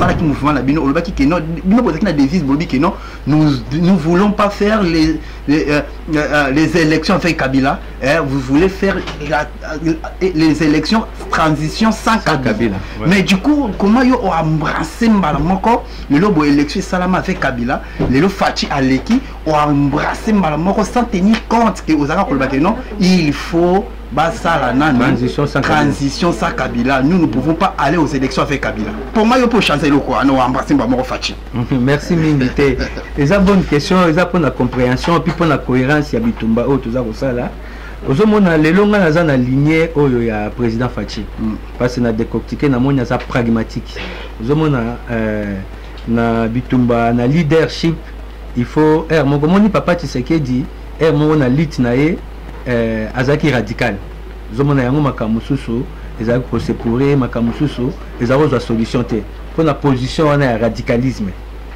ça qui mouvement la bino olobaki que non bino bozaki na devise bobi que non nous voulons pas faire les élections avec Kabila, vous voulez faire les élections transition sans Kabila. Ouais. Mais du coup comment yo embrasser mbala moko le lobo élection salama avec Kabila le lo Fachi Aleki o embrasser mbala moko sans tenir compte que aux olobaki non il faut transition sans Kabila. Nous ne pouvons pas aller aux élections avec Kabila. Pour moi, il faut changer le quoi. Nous embrasser Mbamoro Fachi. Merci Mindité. C'est une bonne question, c'est pour la compréhension, puis pour la cohérence, il y a Bitumba, tout ça là. Aujourd'hui, les longues dans la lignée où il y a président Fachi. Parce que na décortiqué, na monde ça pragmatique. Aujourd'hui, na Bitumba, na leadership, il faut mon comme papa Tshisekedi dit, mon na lit nae azaki radical zomona yango makamususu ezaki procédure makamususu ezako za solution te pour la position wana ya radicalisme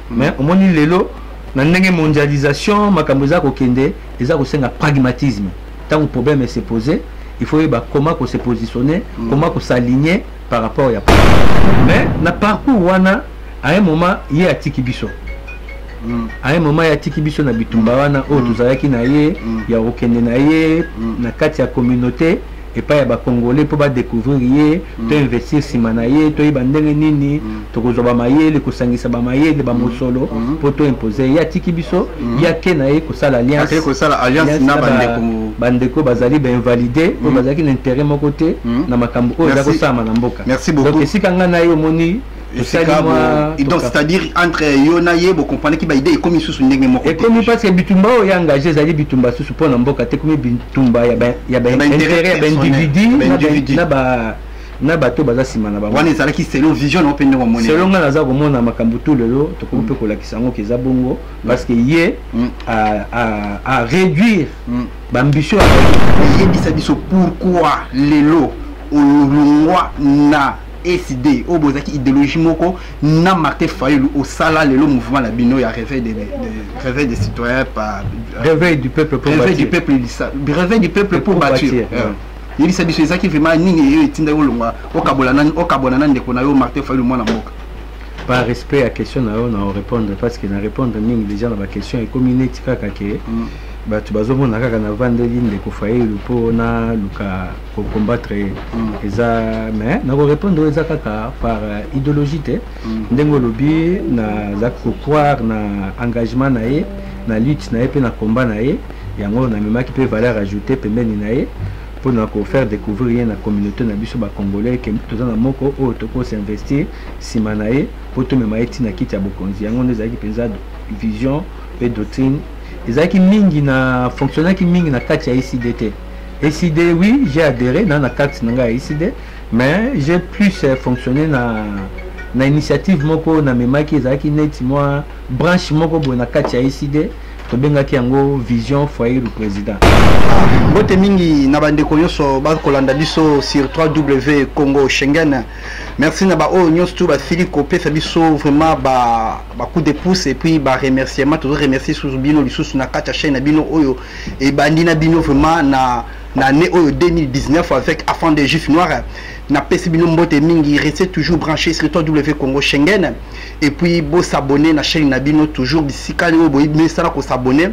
mais omoni lelo na ndenge mondialisation makambo ezako kende ezako senga pragmatisme tant problème se poser il faut comment se positionner comment s'aligner par rapport à mais na parcours wana à un moment il y a tikibiso à un moment il y a tikibiso na bitumba wana o tuzalaki na ye ya okende na ye na kati ya communauté et pas ya ba congolais pour ba découvrir ye to investir sima na ye to yeba ndenge nini to kozoba mayele kusangisa ba mayele ba mosolo pour to imposer ya tikibiso ya ke na ye ko sala alliance na bandeko bazali ba invalider pour bazaki l'intérêt mon côté na makambo o za ko sama na mboka. Merci beaucoup. Donc sikanga na yo moni donc c'est-à-dire entre Yonaye vous comprenez qui va aider comme sous une ndenge moko. Et comme parce que Bitumba est engagé zali Bitumba sous pour mboka te comme Bitumba ya ben intérêt ben individu na bato baza sima na ba. Wana ezala ki selon vision on peut ndenge mona. Selon nga naza ko mona makambo tout lelo to ko pe ko lakisa ngo ke za bongo parce que yé à réduire l'ambition yebisa biso pourquoi lelo olungwa na SID au bozaki idéologie moko na Martin Fayulu au sala le mouvement la bino ya réveil des citoyens par réveil du peuple pour réveil du peuple réveil du peuple pour bâtir. Il s'agit de ça qui vraiment ningi yo etinda yo longwa okabona na ndeko na yo Martin Fayulu mwana mboka. Par respect à question na on répondre parce que na répondre ningi déjà na ba question et communauté kaka ke batu bazomona kaka na vandeli ndeko Fayulu po na luka pour combattre eza mais na ko répondre eza kaka par idéologie te ndengo lobi na za croire na engagement na ye na lutte na ye pe na combat na ye yango na memaki pe valeur ajoutée pembeni na ye pour nous faire découvrir la communauté na biso ba congolais que tous na moko o to ko s'investir simanae pour tout même eti na kiti ya bokonzi yango nezaki penza vision et doctrine ezaki mingi na fonctionnaire qui mingi na kati ya ICDT. SID oui, j'ai adhéré dans la carte nanga ICD mais j'ai plus fonctionné na initiative moko na memaki ezaki neti moi branche moko bo na kati ya ICD to bengaki yango vision foyer du président. Bote mingi na bandeko nyonso ba kolanda biso sur 3W Congo Schengen. Merci na ba o nyonso tu ba Philippe Kopé biso vraiment ba coup de pouce et puis ba remerciement toujours remercier sous bino lisusu na kati chaîne na bino oyo et bandina bino vraiment na année 2019 avec Afin des Juifs Noirs. Na pesi bino mbote mingi restez toujours branché sur 3W Congo Schengen et puis bo s'abonner na chaîne na bino toujours bisika ni bo ibesala ko s'abonner.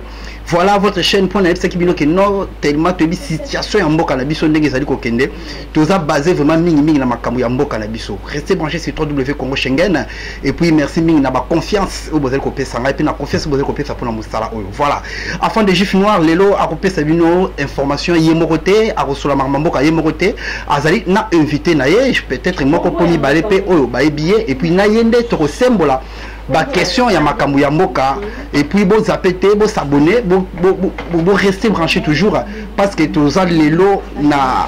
Voilà votre chaîne pour n'être qui bino que non tellement de situation en mboka na biso ndenge zali ko kende toza basé vraiment mingi na makambo ya mboka na biso. Restez branché sur 3W Congo Schengen et puis merci mingi na ba confiance au bozali ko pesa ngai pe na confiance bozali ko pesa pour na musala oyo. Voilà. Afin des Juifs Noirs lelo a ko pesa bino information yemorote a resola mboka yemorote azali na invité na ye peut-être moko poni balé oyo ba billet et puis na yende to sembola ba question ya makambo ya mboka et puis bo zapete bo s'abonner bo rester branché toujours parce que toza lelo na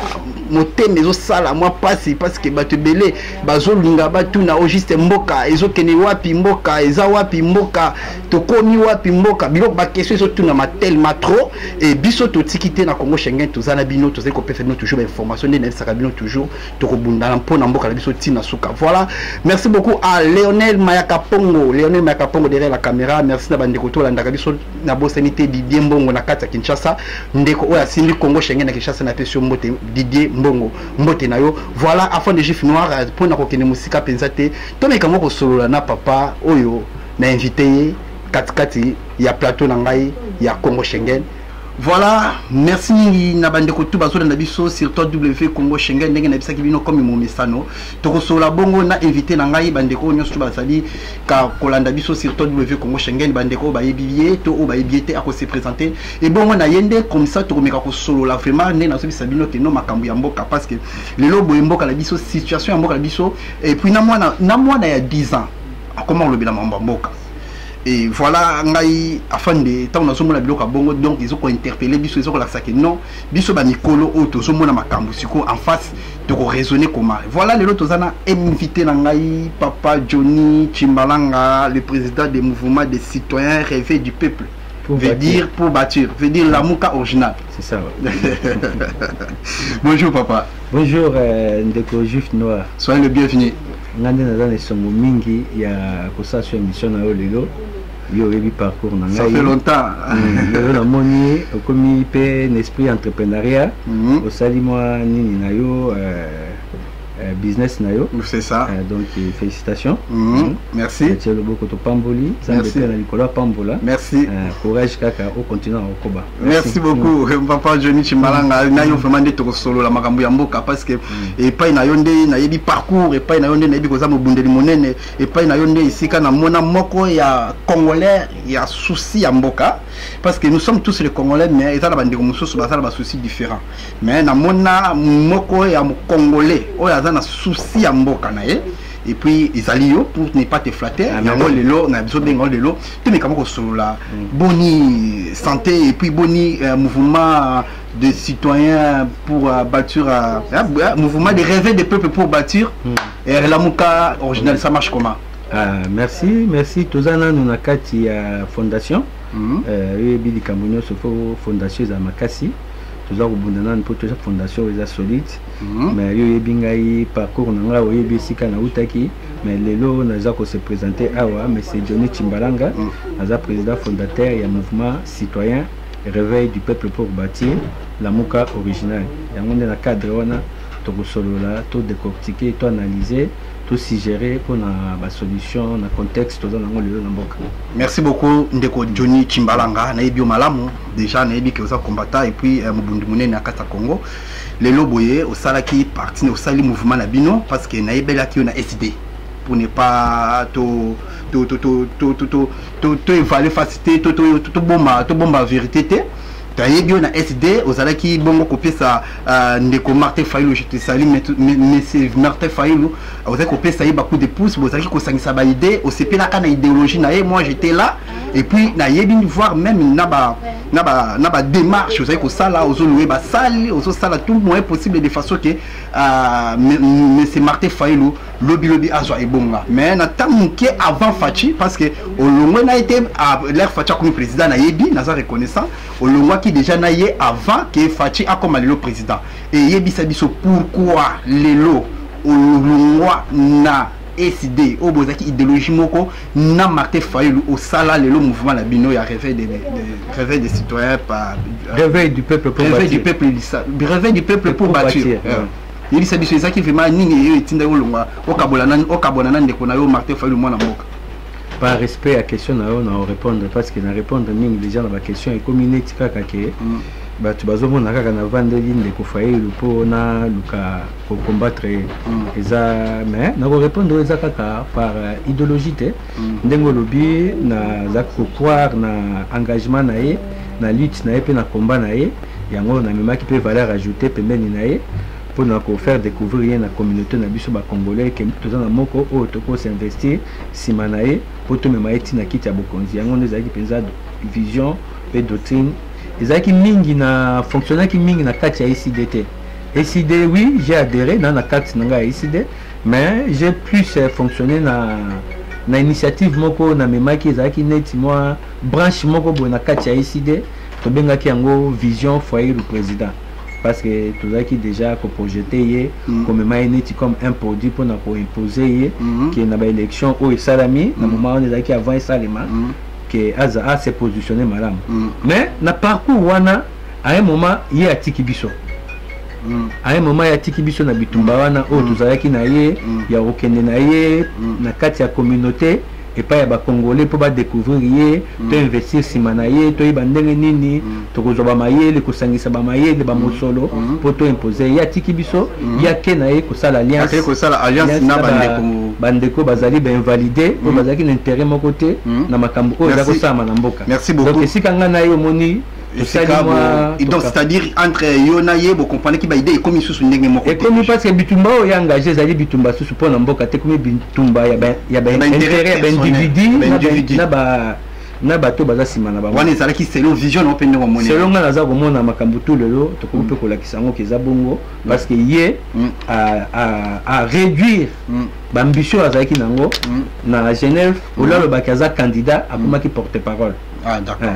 moté mezo sala moi passe parce que ba te belé bazo linga ba tout na juste mboka ezo kene wapi mboka eza wapi mboka to komi wapi mboka bilo ba question ezo tout na ma tellement trop et biso to tikité na Congo Schengen toza na bino toza ko faire toujours information na saka bino toujours to ko bunda na pona mboka na biso tina suka. Voilà, merci beaucoup à Lionel Mayaka Pongo derrière la caméra. Merci na bandeko to la ndakabiso na bosanité Didier Mbongo na kata Kinshasa ndeko oya sindi Congo Schengen na Kinshasa na pesio mbote Didier mbongo mbote na yo voilà afin de Juif Noir pour na kokene musika penzate to meka moko solola na papa oyo na invité katikati ya plateau na ngai ya Congo Schengen. Voilà, merci na bande ko tuba na biso sur W Congo Schengen ndenge na bisaki bino comme mo mesano to sola bongo na invité na ngai bande ko nyonso tuba sali ka kolanda biso sur W Congo Schengen bande ko ba yebiye to o ba yebiete ako se présenter et bongo na yende comme ça to meka ko solo la vraiment ne na so bisabino ke no makambu ya mboka parce que lelo boye mboka la biso situation ya mboka la biso et puis na mwana ya 10 ans comment le bila mboka. Et voilà, ngai afin de tant na somo na biloka bongo donc ils ont interpellé biso ils ont la que non biso ba mikolo auto somo na makambu siko en face de raisonner comment voilà les autres ana invité na ngai papa Johnny Chimbalanga le président des mouvements des citoyens rêvés du peuple veut dire pour bâtir veut dire la mouka original c'est ça. Bonjour papa. Bonjour Ndeko Juif Noir. Soyez le bienvenu. Ngande na dans songo mingi ya kosa sur émission na yo lelo yo yebi parcours na ngai ça fait longtemps yo na moni komi pe un esprit entrepreneuriat au sali moi nini na yo business na yo c'est ça donc félicitations merci c'est le beaucoup to pamboli ça me fait na Nicolas Pambola merci courage kaka au continent au Koba merci beaucoup papa Johnny Chimbalanga na yo vraiment de to solo la makambu ya mboka parce que et pas na yonde na yebi parcours et pas na yonde na yebi koza mobundeli monene et pas na yonde isika na mona moko ya congolais ya souci ya mboka parce que nous sommes tous les congolais mais ezala bandeko mususu bazala ba souci différents mais na mona moko ya congolais oya na souci ya mboka na ye et puis Isalio pour ne pas te flatter yango lelo na biso bengo lelo te meka moko solola boni santé et puis boni mouvement de citoyens pour bâtir mouvement de rêver des peuples pour bâtir et la mouka original ça marche comment? Merci tozana nous na kati ya fondation yebi kamunyo sofo fondation za makasi toza kobundana pour toute fondation eza solide mais yo yebingai parcours na nga oyebi sika na utaki mais lelo naza ko se présenter awa mais c'est Johnny Chimbalanga naza président fondateur ya mouvement citoyen réveil du peuple pour bâtir la mouka originale yango nde na cadre wana to kosolola to décortiquer to analyser tout suggérer pour la solution na contexte dans le mboka. Merci beaucoup ndeko Johnny Chimbalanga na ebio malamu déjà na ebi ke oza combattant et puis mobundu munene na kata Congo les loboye au salaki parti au sali mouvement na bino parce que na ebela ki na SD pour ne pas to évaluer facilité to bomba vérité te tayebi na SD ozalaki bongo kopesa ndeko Martin Fayulu je te salue mais Martin Fayulu ozalaki kopesa ye beaucoup de pouces ozalaki kosangisa ba idée osepela kana idéologie na ye moi j'étais là et puis na yebi voir même na ba démarche ozalaki kosala ozolouer ba sali ozosala tout moyen possible de façon que monsieur Martin Fayulu lobby azwa ebonga mais na tamuke avant Fachi parce que olongwe na été l'air Fachi comme président na yebi na za reconnaissant olongwa qui déjà naïe avant que Fachi a comme le président et yebisa biso pourquoi lelo olongwa na SD au bozaki idéologie moko na Martin Fayulu au sala lelo mouvement la bino ya réveil des citoyens par réveil du peuple pour bâtir réveil du peuple pour bâtir yebisa biso ezaki vraiment ningi yo etinda olongwa okabona na ndeko na yo Martin Fayulu mwana mboka. Par respect à question on répondre parce que na répondre mingi déjà na question et comme inédit kaka ke ba tu bazomo na kaka na vandeli ndeko Fayulu po na luka ko combattre eza mais na ko répondre eza kaka par idéologie te ndengo lobi na za ko croire na engagement na ye na lutte na ye pe na combat na ye yango na mema ki peut valeur ajoutée pembeni na ye pour nous faire découvrir la communauté na biso ba congolais que tous na moko o to ko s'investir simanae pour tout même eti na kiti ya bokonzi yango ndeza ki penza vision et doctrine ezaki mingi na fonctionnaire ki mingi na kati ya ICDT ICD oui j'ai adhéré dans la carte nanga ICD mais j'ai plus fonctionné na initiative moko na memaki ezaki neti moi branche moko bo na kati ya ICD to bengaki yango vision foyer du président parce que tout ça qui déjà projeté comme maïneti comme un produit pour nous imposer qui na ba élection au salami na moment on est qui avant salima que Aza s'est positionné madame mais na parcours wana à un moment il y a tiki biso à un moment ya tiki biso na bitumba wana o tozalaki na ye ya okende na ye na kati ya communauté et pas ya ba congolais pour ba découvrir ye to investir sima na ye to yeba ndenge nini to kozoba mayele ko sangisa ba mayele ba mosolo pour to imposer ya tiki biso ya ke na ye ko sala alliance na bandeko bazali ba invalider pour bazaki na intérêt mon côté na makambo o za ko sama na mboka. Merci beaucoup. Donc esika nga na yo moni et donc c'est-à-dire entre yona ye bo comprendre ki ba idée comme isusu ndenge moko et comme parce que bitumba o ya engagé zali bitumba susu pour na mboka te comme bitumba ya intérêt ya individu na bato baza sima na bango wana ezala ki selon vision no pende ngomone selon nga naza komona makambo tout lelo to ko pe ko lakisa ngo keza bongo parce que ye à réduire l'ambition azaki nango na Genève au là le bakaza candidat akomaki porte-parole. Ah d'accord.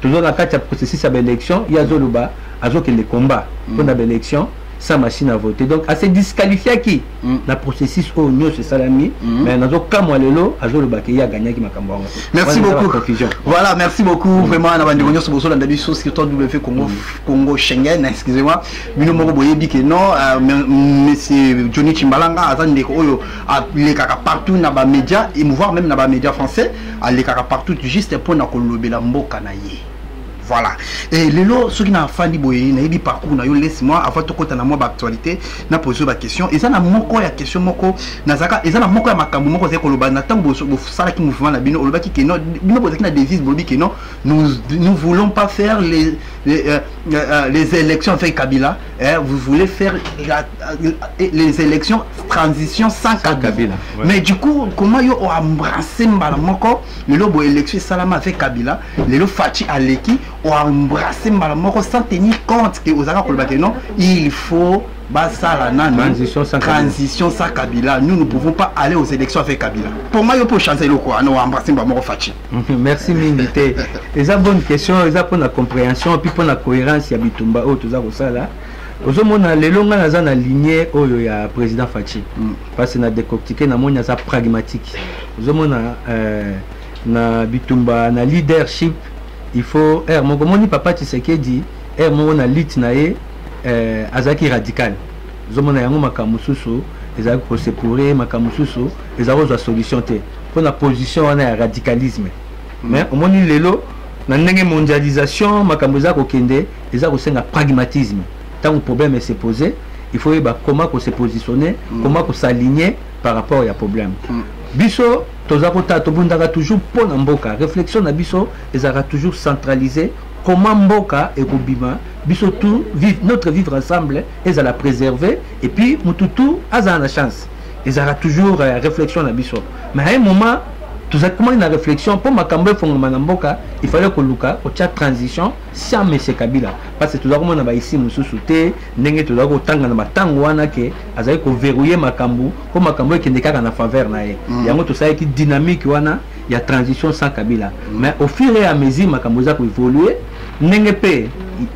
Toujours dans le cadre du processus d'élection, il y a les combats pour l'élection sans machine à voter. Donc, à se disqualifier qui le processus au mieux c'est salami, mais dans le cas où il y a gagné qui m'a gagné. Merci beaucoup. Voilà, merci beaucoup. Vraiment, on a dit sur le sur sur W Congo Schengen, excusez-moi. Bino moko boyebi que non, monsieur Johnny Chimbalanga azande oyo les kaka partout na ba médias et voir même na ba médias français, les kaka partout juste pour na kolobela mboka na ye. Voilà. Et les lots, ceux qui n'ont pas dit na parcours na yo laisse-moi avant de côté na moi actualité na poser ma question et ça na moko ya question moko nazaka et ça na moko ya makambo moko c'est koloba na tango bo sala ki mouvement na bino oloba ki que non bino poser na devise bobi que non nous voulons pas faire les élections avec Kabila, vous voulez faire les élections transition sans Kabila. Ouais. Mais du coup comment yo embrasser mbala moko le lobo élection salama avec Kabila le lo Fachi Aleki ou embrasser malamoko sans tenir compte que aux arabes non il faut transition sans Kabila. Nous ne pouvons pas aller aux élections avec Kabila. Pour moi il faut changer le quoi nous embrasser malamoko Fachi. Merci Mingité. Les bonnes questions les pour la compréhension puis pour la cohérence ya bitumba o toza ko sala ozomona lelo nga naza na lignée oyo ya président Fachi parce que na décortiquer na moni za pragmatique ozomona na bitumba na leadership il faut mon papa Tshisekedi mon lit nae azaki radical zomona yango makamususu ezaki ko sepourer makamususu ezako za solution te pour la position wana ya radicalisme mais au moni lelo na ndenge mondialisation makambuza ko kende ezako senga pragmatisme tant le problème est se poser il faut comment qu'on se positionner comment qu'on s'aligner par rapport au problème biso tozakota tobundaka toujours pour mboka réflexion na biso ezaka toujours centralisé comment mboka et kobima biso tout vivre notre vivre ensemble et à la préserver et puis mututu aza na chance ezaka toujours réflexion na biso mais à un moment tout ça comment une réflexion pour makambo fongoma na mboka il fallait que luka au chat transition sans monsieur Kabila parce que tout ça comment na ba ici mususu te ndenge tout ça ko tanga na matango wana ke azali ko verrouiller makambo pour makambo ekende kaka na faveur na ye yango tout ça qui dynamique wana ya transition sans Kabila mais au fur et à mesure makambo za ko évoluer ndenge pe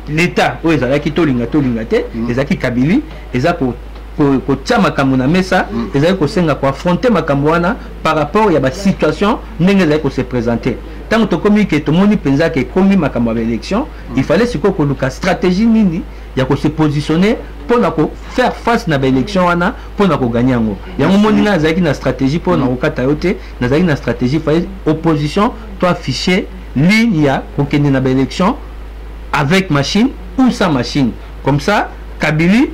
l'état o ezala ki tolinga te ezaki Kabili ezako ko tia makambo na mesa ezali ko senga ko affronter makambo wana par rapport ya ba situation ndenge ezali ko se présenter tant to communiquer to moni penza ke komi makambo ya élection il fallait siko ko luka stratégie nini ya ko se positionner pour na ko faire face na ba élection wana pour na ko gagner yango yango moni na ezali na stratégie pour na ko kata yote na ezali na stratégie fallait opposition to afficher ligne ya ko kende na ba élection avec machine ou sans machine comme ça Kabili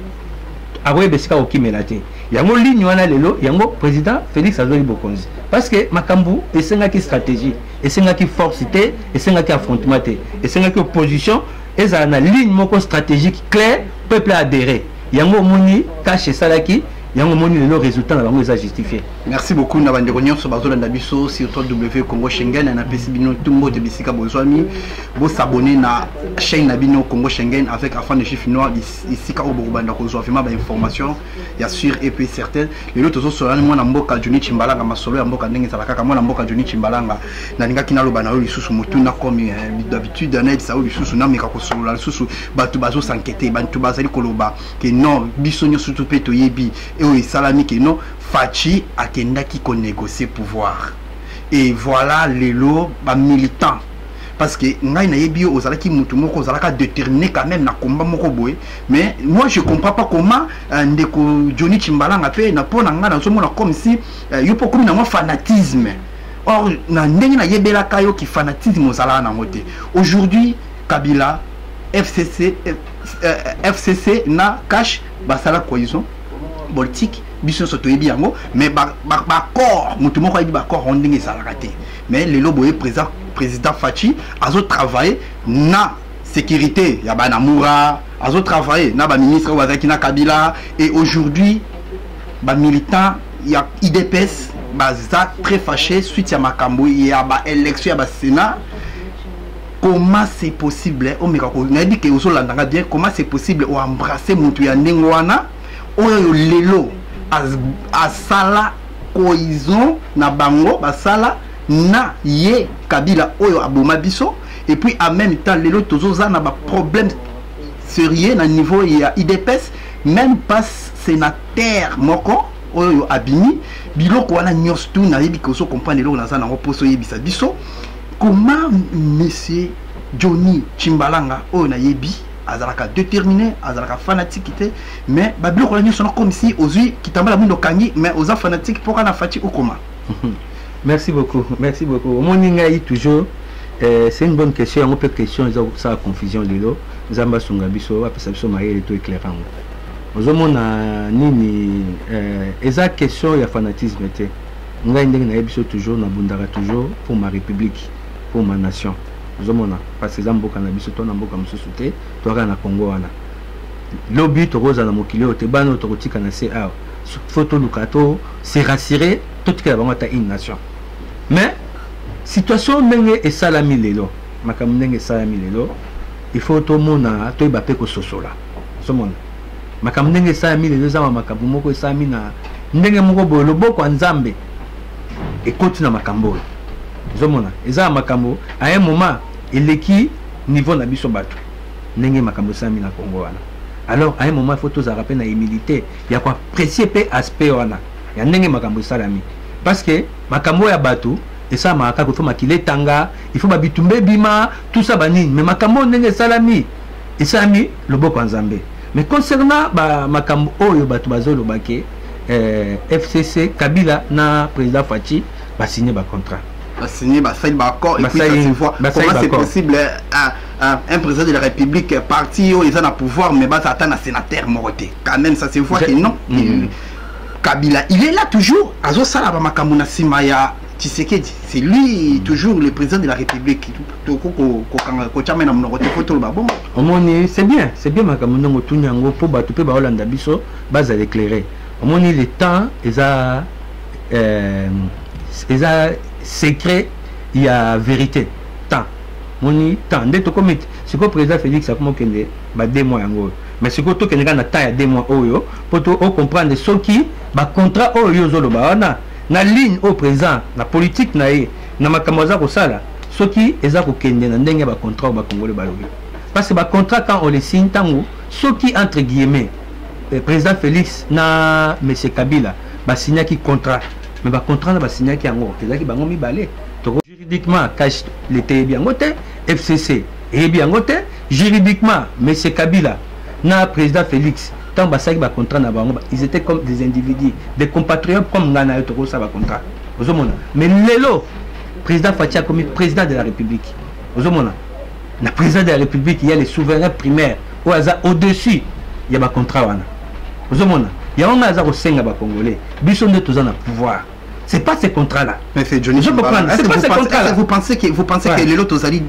aroye besika okimelate yango ligne wana lelo yango président Félix Azoli Bokonzi parce que makambu esengaki stratégie esengaki force te esengaki affrontement te esengaki opposition ezala na ligne moko stratégique claire peuple adhérer yango moni cache salaki yango moni lelo résultat na bango eza justifié. Merci beaucoup na bande réunion sur bazola na biso sur W Congo Schengen na pesi bino tumbo te bisika bozwami bo s'abonner na chaîne na bino Congo Schengen avec afin de chiffre noir ici ka obobanda ko zwa vraiment ba information ya sûr et puis certaine lelo tozo solana mwana mboka Johnny Chimbalanga masolo ya mboka ndenge zala kaka mwana mboka Johnny Chimbalanga na ninga kina loba na lisusu mutuna comme d'habitude na ça lisusu na meka ko solola lisusu batu bazo s'enquêter bantu bazali koloba que non biso nyo surtout pe to yebi et salami que non Fachi akenda qui ko négocier pouvoir et voilà les lots militants parce que ngai na yebi ozalaki mutu moko ozalaka déterminé quand même na combat moko boye, mais moi je comprends pas comment ndeko Johnny Tshimbalanga pe na pona nga na zomona comme si yo po comme na moi fanatisme. Or na ndenge na yebela kayo ki fanatisme ozala na ngote. Aujourd'hui Kabila FCC na cash basala cohésion politique biso soto yebi yango, mais ba corps mutu moko yebi ba corps ndenge ezala raté. Mais le loboye président Fachi azo travailler na sécurité ya ba Namoura, azo travailler na ba ministre wazaki na Kabila, et aujourd'hui ba militant ya IDPS baza très fâché suite à makambo ya ba élection ya ba Sénat. Comment c'est possible on a dit que ozolandanga bien, comment c'est possible o embrasser mutu ya ndengwana oyo lelo asala cohésion na bango basala na ye Kabila oyo aboma biso, et puis en même temps lelo tozoza na ba problème sérieux na niveau ya IDPS, même pas sénateur moko oyo abimi biloko wana nyonso tu na yebi ko so comprendre lelo na za na poso yebisa biso. Comment monsieur Johnny Tshimbalanga oyo na yebi azalaka déterminé, azalaka fanatique, mais babilo ko la comme si ozui kitambala mundo kangi, mais oza fanatique pour kana Fachi ou comment? Merci beaucoup, merci beaucoup. Moninga yi toujours c'est une bonne question, on peut question ça confusion lelo nzamba sunga biso apesa biso mayele to éclairant. Ozomona nini eza question ya fanatisme te. Ngai ndenge na yebiso toujours na bundaka toujours pour ma république, pour ma nation. Ozomona parce que zamboka na biso to na mboka mususu te to na Congo wana. Lobby to roza na mokili te bano to kotika na CA. Photo lukato c'est rassuré tout que la ta une nation. Mais situation ndenge et salami lelo. Makambo ndenge salami lelo. Il faut to mona to ibape ko sosola. Ozomona. Makambo ndenge salami lelo za makambo moko salami na ndenge moko bo loboko nzambe. Et continue na makambo. Ozomona. Eza makambo à un moment eleki niveau na biso bato. Ndenge makambo salami na Congo wana. Alors à un moment il faut tous rappeler na humilité, il y a quoi apprécier pe aspect wana. Il y a ndenge makambo salami. Parce que makambo ya bato et ça makaka ko faut makile tanga, il faut babitumbe bima, tout ça banini, mais makambo ndenge salami. Et salami loboko nzambe. Mais concernant ba makambo oyo bato bazolo bake FCC Kabila na président Fachi ba signer ba contrat. Ba signer ba signer ba accord, et puis ça se voit comment c'est possible un président de la République parti où ils ont le pouvoir mais bah attend un sénateur morté. Quand même ça se voit que non. Kabila il est là toujours azo sala ba makambo na sima ya Tshisekedi, c'est lui toujours le président de la République. C'est bien makambo ndongo tunyango po bato pe ba Hollande biso base éclairé. Omoni le temps eza secret, il y a vérité. Temps. Moni temps. Dès to comité. Ce que le président Félix a commencé ba 2 mois yango. Mais ce que to kenga na taille 2 mois oyo, pour to comprendre ce qui ba contrat oyo zolo ba wana na ligne au président na politique na ye na makambo ko sala. Ce qui eza ko kende na ndenge ba contrat ba congolais ba lobi. Parce que ba contrat quand on les signe tango, ce qui entre guillemets président Félix na monsieur Kabila ba signé qui contrat. Mais ba contrat na ba signé qui yango ezaki bango mibale. Juridiquement cache l'été bien ngote FCC et bien ngote juridiquement monsieur Kabila na président Félix tant basaki ba contrat na bango ils étaient comme des individus, des compatriotes comme ngana yo to ça ba contrat. Ozomona. Mais lelo président Fachi comme président de la République. Ozomona. Na président de la République il y a les souverains primaires au-dessus il y a ba contrat wana. Ozomona. Il y a un mazar au Senga ba Congolais. Biso nde tozana pouvoir. C'est pas ces contrats-là. Mais c'est Johnny. Je comprends. C'est pas ces contrats-là. Vous pensez que les lots aux alliés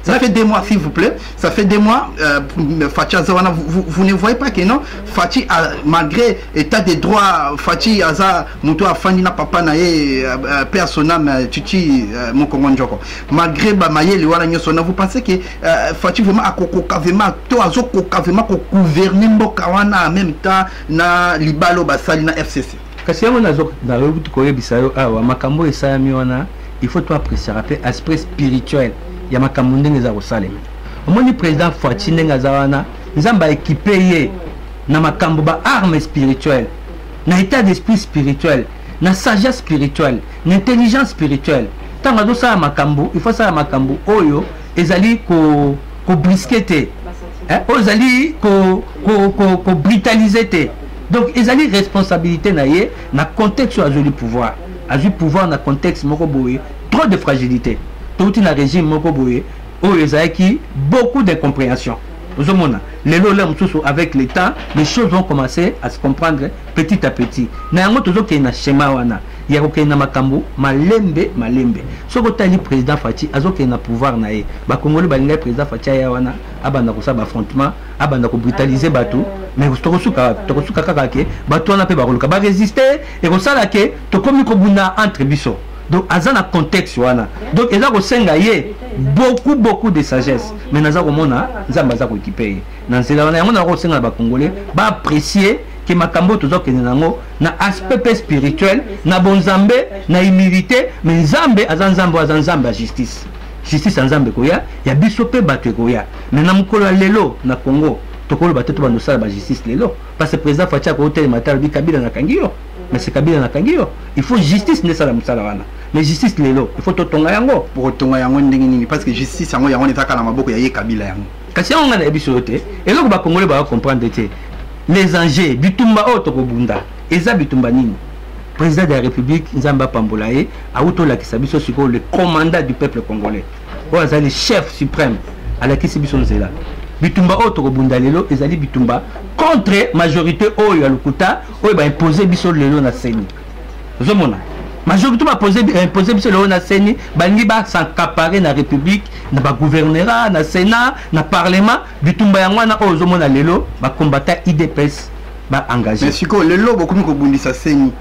ça fait 2 mois, s'il vous plaît. Ça fait 2 mois. Fachi Azawana, vous ne voyez pas que non. Fachi, malgré état des droits, Fachi Aza, Moutou Afandina Papa Naye, Personam, Chichi, Mokongonjoko. Malgré Bamaye, le Wala Nyosona, vous pensez que Fachi vraiment a kokavema, to azo kokavema ko gouverner Mbokawana en même temps na Libalo Basali na FCC. Kasi yango na route koyebisa yo awa makambo esayami wana il faut to apprécier aspect spirituel ya makambo ndenge za kosalema. Omoni président Fachi ndenge za wana nzamba équipé ye na makambo ba arme spirituelle, na état d'esprit spirituel, na sagesse spirituelle, na intelligence spirituelle. tant que ça makambo il faut ça makambo oyo ezali ko brisqueté ezali ko brutalisé. Donc ezali responsabilité na ye na contexte azuli pouvoir na contexte moko boye trop de fragilité tout un régime moko boye oyo ezali beaucoup d'incompréhension. Avec le temps, les choses vont commencer à se comprendre petit à petit. Na schéma wana. Il y a na makambo malembe. Ce que le président Fachi azoke na pouvoir na ye. Ba Congolais balinga président Fachi ya wana abanda ko sa ba affrontement, abanda ko brutaliser bateau, mais tokosuka kaka ke bateau na pe ba koluka ba résister et ko sala ke to komi ko buna entre biso. Donc azana contexte wana. Donc eza ko senga ye beaucoup de sagesse. Mais naza ko mona nzamba za ko équiper. Na nzela wana yango na ko senga ba Congolais ba apprécier que makambo tozoke nango na aspect spirituel, na bonzambe, na humilité, mais nzambe azanzambe justice. Justice nzambe koya, ya biso pe bato koya. Mais na mukolo lelo na Congo, tokolo bateto ba nosala ba justice lelo parce que président Facha ko hotel matal bi Kabila na Kangio. Mais c'est Kabila na Kangio. Il faut justice ne sala musala wana. Mais justice lelo, il faut totonga yango. Pour tonga yango ndenge nini parce que justice yango ezaka na maboko ya ye Kabila yango. Kasi on a biso te. Et là ba Congolais ba comprendre te. Les enjeux bitumba otokobunda eza bitumba nini président de la République Nzamba Pambolaye auto la kisabiso siko le commandant du peuple congolais oza le chef suprême à la kisabiso nzela bitumba otokobunda lelo ezali bitumba contre majorité oyo ya lukuta oyo ba imposer biso lelo na seni zomona majorité ba imposer biso lelo na seni bangi ba s'accaparer na république na ba gouvernerat na sénat na parlement bitumba yango na ozo mona lelo ba combattant IDPS ba engagé. Mais siko lelo beaucoup ko bundisa seni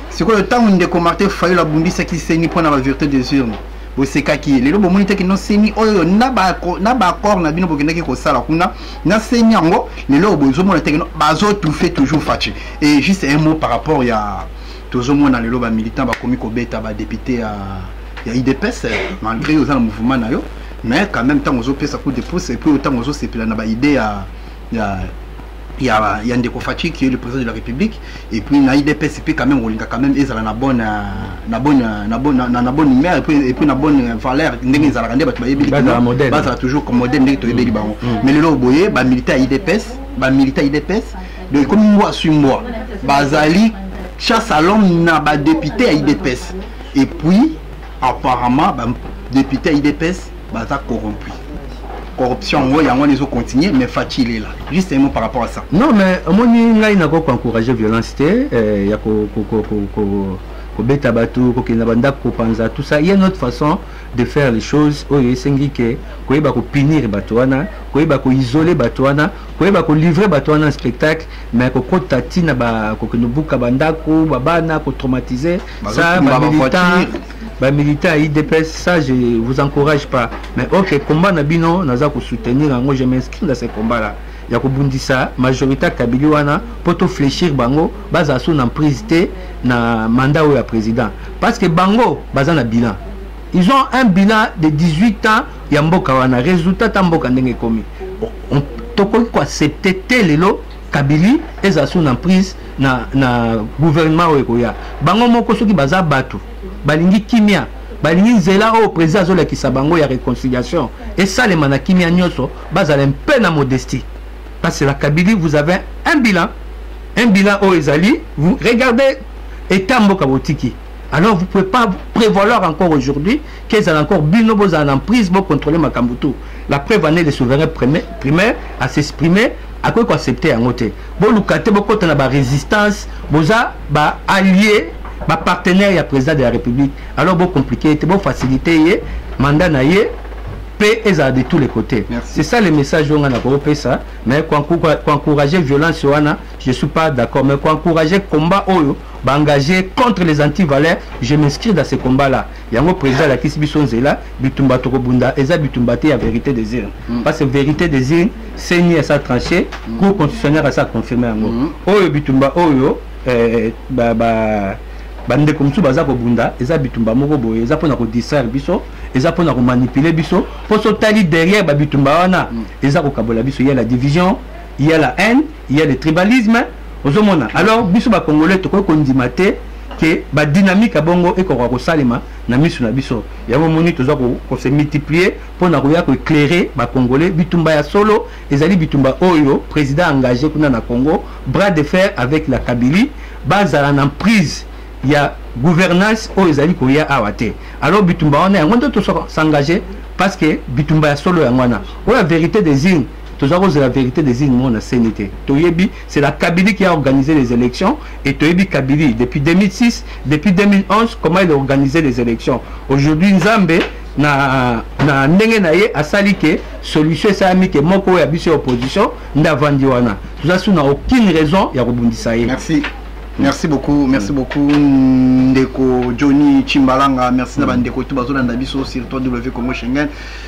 siko le temps où ndeko Martin Fayulu bundisa ki seni pour na ba vérité des urnes bo sekaki lelo bo monite ki no seni oyo na ba accord na bino bokendaki ko sala kuna na seni yango lelo bo zo mona te ba zo tout fait toujours Fachi. Et juste un mot par rapport ya toujours mona lelo ba militant ba komi ko beta ba député ya IDPS malgré aux le mouvement na yo. Mais quand même temps aux autres ça coup de pouce et puis autant aux autres c'est plein na idée il y a Ndeko Fachi qui est le président de la République et puis na IDPS et puis quand même ezala na bonne humeur et puis na bonne valeur ndenge ezala kande batu bayebi basa toujours comme modèle ndenge to yebeli bango mais lelo boye ba militaire IDPS de comme moi sur moi bazali chasse à l'homme na ba député à IDPS et puis apparemment ba député à IDPS baza corrompu. Corruption, oui, les autres continuent, mais Fachi est là. Juste un mot par rapport à ça. Non, mais moi, il n'a pas encouragé la violence. Il y a tout ça. Il y a une autre façon de faire les choses. Il y a punir Batouana, il y a isoler Batouana, il y a livrer Batouana un spectacle, mais il y a traumatiser. Ça, les militaires IDPS, ça je vous encourage pas. Mais ok, combat Nabino, nous allons soutenir, je m'inscris dans ce combat-là. Il y a la majorité Kabiliwana pour tout fléchir Bango, basa sous en prise na mandat ou la président. Parce que Bango, basa na bilan. Ils ont un bilan de 18 ans, Yamboka wana résultat Tamboka ndenge komi. On toko ko accepter telelo Kabili et sous en prise na gouvernement ou ekoya. Bango moko soki basa batu. Balingi kimia balingi nzela au président zola ki sabango ya réconciliation et ça les mana kimia nyoso bazala un peu na modestie parce que la Kabylie vous avez un bilan au Ezali vous regardez état mboka botiki alors vous pouvez pas prévaloir encore aujourd'hui qu'ils ont encore bino bozana en prise pour contrôler Makambutu la preuve année les souverains primaires à s'exprimer à quoi accepter en côté bon lukate boko na ba résistance boza ba allié ba partenaire ya président de la République alors bon compliqué bon facilité mandat na ye paix de tous les côtés. C'est ça le message on a pour ça mais quand encourager violence wana je suis pas d'accord mais quand encourager combat oyo ba engager contre les anti-valeurs je m'inscris dans ce combat là yango président la Kisbiso Nzela bitumba tokobunda eza bitumba te ya vérité des urnes parce que vérité des urnes c'est ni à sa tranché cour constitutionnel à ça confirmer yango oyo bitumba oyo bande comme ça baza ko bunda eza bitumba moko boye eza pona ko distraire biso eza pona ko manipuler biso pour so tali derrière ba bitumba wana eza ko kabola biso il y a la division il y a la haine il y a le tribalisme ozomona alors biso ba congolais to ko ndimate que ba dynamique à bongo et qu'on va salima na misu na biso ya moni toza ko se multiplier pour na ko éclairer ba congolais bitumba ya solo ezali bitumba oyo président engagé kuna na Congo bras de fer avec la Kabylie bazala na prise ya gouvernance oyo ezali ko ya awate alors bitumba on est en train de s'engager parce que bitumba ya solo ya ngwana o la vérité des îles c'est la vérité des îles mon CNT. C'est la Kabylie qui a organisé les élections et Toyebi Kabylie depuis 2006, depuis 2011 comment il a organisé les élections. Aujourd'hui Nzambe na ndenge na ye asali ke solution ça ami ke moko ya biso opposition ndavandi wana. Tout ça n'a aucune raison ya rebondisa ye. Merci. Merci beaucoup Ndeko Johnny Chimbalanga, merci na bandeko tout bazo na biso sur W Congo Schengen.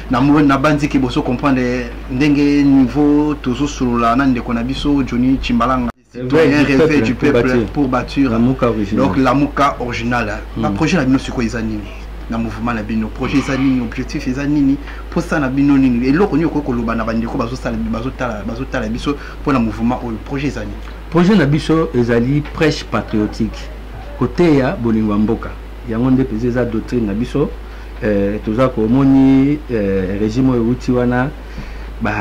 Na mo na bandi ki boso comprendre ndenge niveau toujours sur la ndeko na biso Johnny Chimbalanga. Citoyen rêvé du peuple pour bâtir donc la Mouka originale. Le projet la bino siko ezanini. Na mouvement la bino projet ezanini, objectif ezanini pour ça na bino nini. Et loko nyoko ko loba na bandeko bazo tala biso pour le mouvement ou le projet ezanini. Projet Nabiso ezali prêche patriotique côté ya bolingo mboka yango nde peze za doctrine Nabiso toza ko moni régime euti wana ba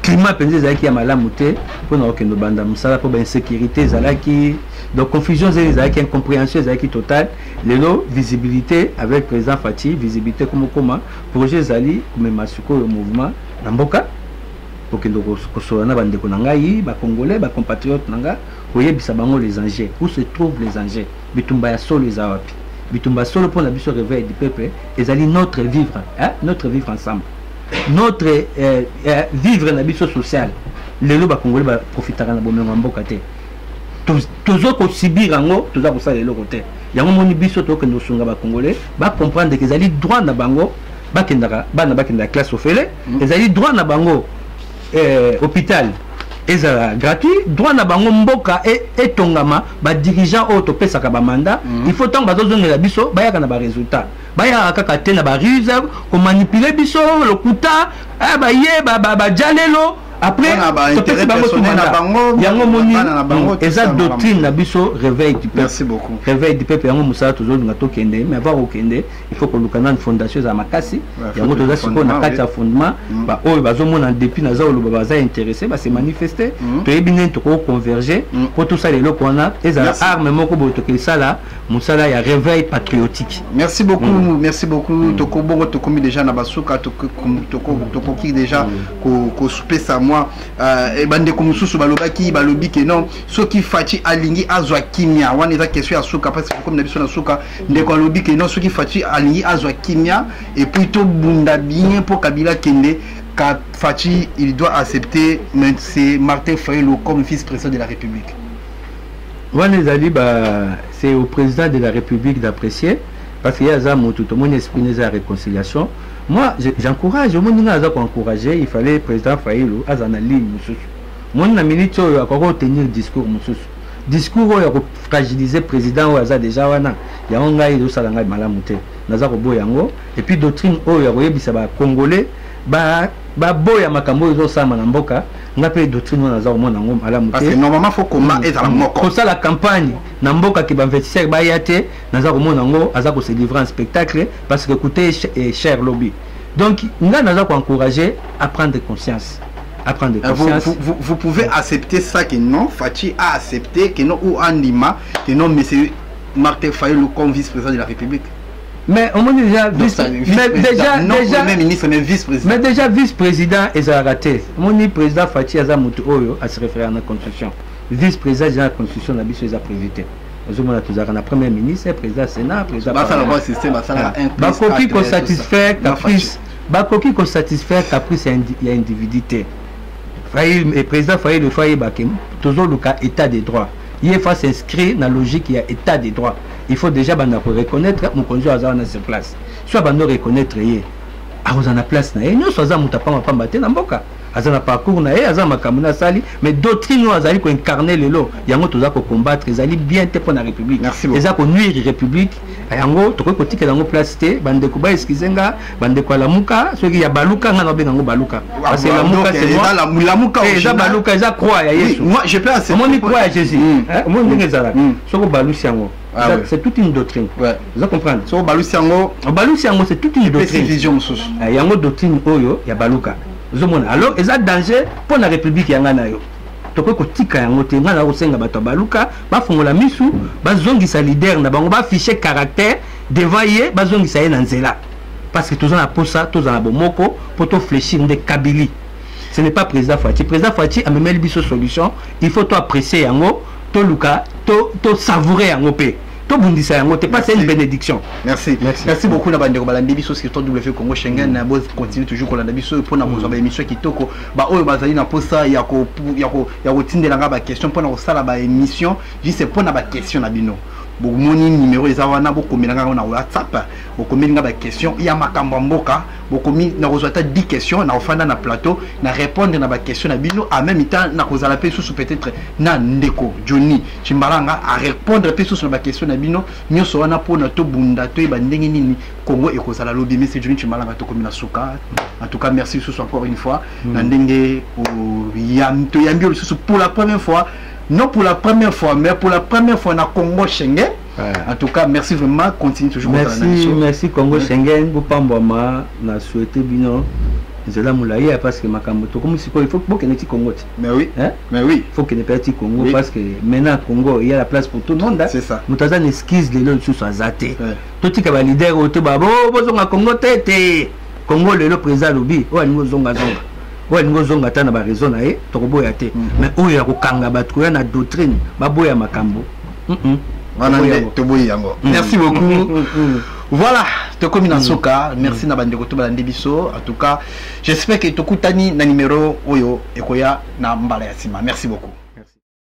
climat peze ezalaki ya malamu te pona okendo banda musala po ba insécurité ezalaki donc confusion ezalaki incompréhension ezalaki totale lelo visibilité avec président Fati visibilité comme projet ezali comme masuko le mouvement na mboka na bandeko na ngai ba congolais ba compatriotes nanga oyebisa bango les enjeux où se trouvent les enjeux bitumba ya solo ezawapi bitumba solo pour la biso réveil du peuple ezali notre vivre ensemble notre vivre na biso social lelo ba congolais ba profitera na bomengo mboka te tozo ko subir ngo toza ko sala lelo côté yango moni biso to ke nosunga ba congolais ba comprendre que ezali droit na bango ba kendaka bana ba kendaka classe ofele ezali droit na bango hôpital ezala gratuit droit na bango mboka et tongama ba dirigeant auto pesaka ba mandat il faut tant bazo zongela biso bayaka na ba résultat baya kaka te na ba ruse ko manipuler biso lokuta ba ye ba jalelo après yango moni eza doctrine na biso réveil du peuple. Merci beaucoup. Réveil du peuple yango musala tozo nga to kende mais avant okende il faut que lukana une fondation za makasi yango toza siko na kati ya fondement ba oyo bazomona depuis na za oloba baza intéressé ba se manifester to ebine to ko converger pour tout ça les loko na eza arme moko bo to ke sala musala ya réveil patriotique. Merci beaucoup. Merci beaucoup toko bongo to komi déjà na basuka toko ki déjà ko souper ça moi et bande comme sous balobaki balobi que non ceux qui fati alingi azwa kimia wana eza question ya suka parce que comme nabiso na suka ndeko alobi que non ceux qui fati alingi azwa kimia et plutôt bunda bien pour Kabila kende ka fati il doit accepter mais c'est Martin Fayulu comme vice-président de la République. Wana ezali c'est au président de la République d'apprécier parce qu'il y a ça tout le monde exprime sa réconciliation. Moi, j'encourage, encourager, il fallait le président Fayulu à la ligne. Mon minute, il a tenir discours. Discours, il a fragiliser le président ou a déjà wana. Il y a un gars qui a salanga malamute. Nazaro boyango. Et puis doctrine, il y a un Congolais. Boya makambo izo sama na mboka ngape doctrine nazaro mona ngom malamute. Parce que normalement faut comment être la moko. Pour ça la campagne na mboka ki ba investisseur ba yate nazaro mona ngo azako se livrer un spectacle parce que coûter cher lobby. Donc nga nazako encourager à prendre conscience. À prendre conscience. Vous pouvez accepter ça que non Fati a accepté que non ou Andima que non monsieur Martin Fayulu comme vice-président de la République. Mais on dit déjà ministre mais vice-président. Mais déjà vice-président est raté. Mon président Fati Azamutu Oyo a se référé à la constitution. Vice-président de la constitution n'a pas été prévité. Nous avons la première ministre, président Sénat, président. Bakoki qu'on satisfait caprice. Bakoki qu'on satisfait caprice et individualité. Le président Faye le Faye Bakem toujours le cas état des droits. Il faut s'inscrire dans la logique il y a état des droits. Il faut déjà reconnaître mon conjoint à sa place. Soit reconnaître à la place nous sommes à parcours mais d'autres nous avons incarné le lot yango toza ko combattre ezali bien te pour la République eza ko nuire République yango to ko tika yango place te bande ko ba excusenga bande ko la muka soki ya baluka nga no benga baluka parce que la muka c'est la muka eza baluka eza croix ya Yesu moi je peux accepter on croit à Jésus on ndenge zala soko balusi yango C'est toute une doctrine. Vous comprenez? So balusi yango c'est toute une doctrine. Vision yango doctrine oyo ya baluka. Alors eza danger pour la République yanga na yo. Toko ko tika yango te ngana ko senga bato baluka ba fongola misu ba zongisa leader na bango ba afficher caractère devant ye ba zongisa ye na nzela. Parce que tous en a pour ça, tous en a bomoko pour te fléchir de Kabylie. Ce n'est pas président Fachi. Président Fachi a même une solution. Il faut toi apprécier yango, to luka, to savourer yango pe. To bundisa yango, te pas c'est une bénédiction. Merci beaucoup na bande ko balandi biso sur W Congo Schengen na boss continue toujours ko landa biso pour na bozo ba émission kitoko ba oyo bazali na posa ya ko tindela nga ba question pour na ko sala ba émission, juste pour na ba question na bino. Moni numéro eza wana bokomela nga na WhatsApp bokomela ba question ya makambo mboka bokomi na kozwata 10 questions na ofanda na plateau na répondre na ba question na bino en même temps na kozala pe sous peut-être na ndeko Johnny Chimbalanga à répondre pe sous na ba question na bino nyoso wana pona to bunda to ba ndenge nini Congo et kozala lobby mais c'est Johnny Chimbalanga to komina suka. En tout cas merci sous encore une fois na ndenge to yambi pour la première fois. Non pour la première fois, mais pour la première fois dans Congo Schengen. En tout cas, merci vraiment. Continue toujours. Merci Congo Schengen. Vous pamboma na souhaité bino. Nzela moulaye parce que makamoto comme si il faut que ne Congo. Mais oui. Mais oui. Il faut que ne pas Congo parce que maintenant Congo il y a la place pour tout le monde. C'est ça. Mutaza n'esquisse les lots sous azate. Tout qui va leader au babo bozonga Congo tete. Congo le président lobby. Oh ni zonga zonga. Ouais, nous avons atteint la raison, mais où il y a un bateau, na doctrine, baboya makambo. Merci beaucoup. Voilà, te comme une soka, merci na bande koto balande biso. En tout cas, j'espère que tokutani na numéro oyo ekoya na mbala ya sima. Merci beaucoup.